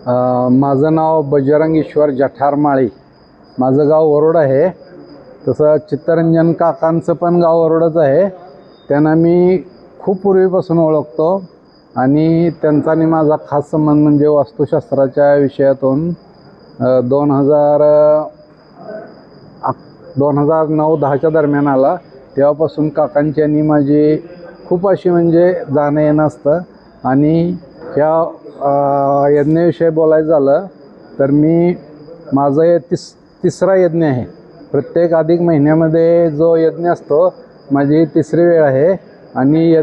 माझं नाव बजरंग ईश्वर जठार माळी. माझं गाव वरोड आहे. तसं चित्तरंजन काकांचं पण गाव वरोडच आहे. त्यांना मी खूप पूर्वीपासून ओळखतो आणि त्यांचा आणि माझा खास संबंध म्हणजे वास्तुशास्त्राच्या विषयातून 2009-10च्या दरम्यान आला. तेव्हापासून काकांची आणि माझी खूप अशी म्हणजे जाणं येणं असतं. आणि ह्या यज्ञाविषयी बोलायचं झालं तर माझं हे तिसरा यज्ञ आहे. प्रत्येक अधिक महिन्यामध्ये जो यज्ञ असतो माझी तिसरी वेळ आहे. आणि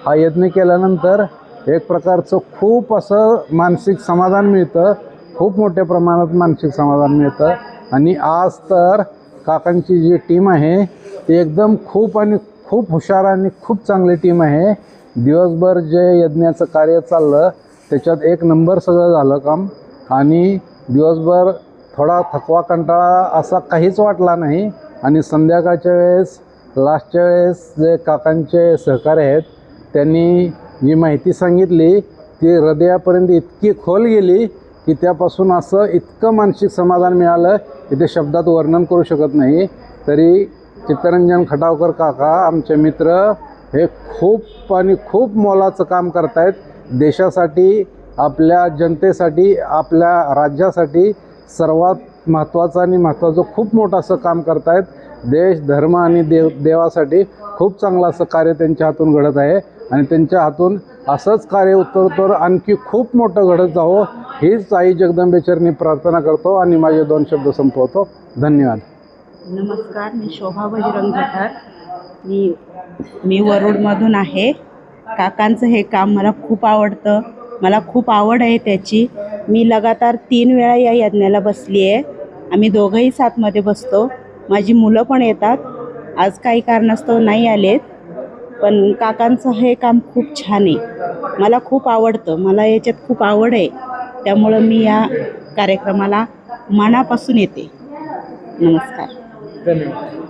हा यज्ञ केल्यानंतर एक प्रकारचं खूप असं मानसिक समाधान मिळतं. खूप मोठ्या प्रमाणात मानसिक समाधान मिळतं. आणि आज तर काकांची जी टीम आहे ती एकदम खूप हुशार आणि खूप चांगली टीम आहे. दिवसभर जे यज्ञाचं कार्य चाललं त्याच्यात एक नंबर सगळं झालं काम. आणि दिवसभर थोडा थकवा कंटाळा असा काहीच वाटला नाही. आणि संध्याकाळच्या वेळेस लास्टच्या वेळेस जे काकांचे सहकारी आहेत त्यांनी जी माहिती सांगितली ती हृदयापर्यंत इतकी खोल गेली की त्यापासून असं इतकं मानसिक समाधान मिळालं की ते शब्दात वर्णन करू शकत नाही. तरी चित्तरंजन खटावकर काका आमचे मित्र हे खूप मोलाचं काम करतायत. देशासाठी, आपल्या जनतेसाठी, आपल्या राज्यासाठी सर्वात महत्त्वाचं खूप मोठं असं काम करतायत. देश, धर्म आणि देवासाठी खूप चांगलं असं कार्य त्यांच्या हातून घडत आहे. आणि त्यांच्या हातून असंच कार्य उत्तरोत्तर आणखी खूप मोठं घडत जावं हीच आई जगदंबेचरणी प्रार्थना करतो आणि माझे 2 शब्द संपवतो. धन्यवाद. नमस्कार, मी शोभा बजरंग जठार. मी वरोडमधून आहे. काकांचं हे काम मला खूप आवडतं. मला खूप आवड आहे त्याची. मी लगातार 3 वेळा या यज्ञाला बसली आहे. आम्ही दोघंही साथमध्ये बसतो. माझी मुलं पण येतात. आज काही कारणास्तव नाही आलेत, पण काकांचं हे काम खूप छान आहे. मला खूप आवडतं. मला याच्यात खूप आवड आहे. त्यामुळं मी या कार्यक्रमाला मनापासून येते. नमस्कार. धन्यवाद.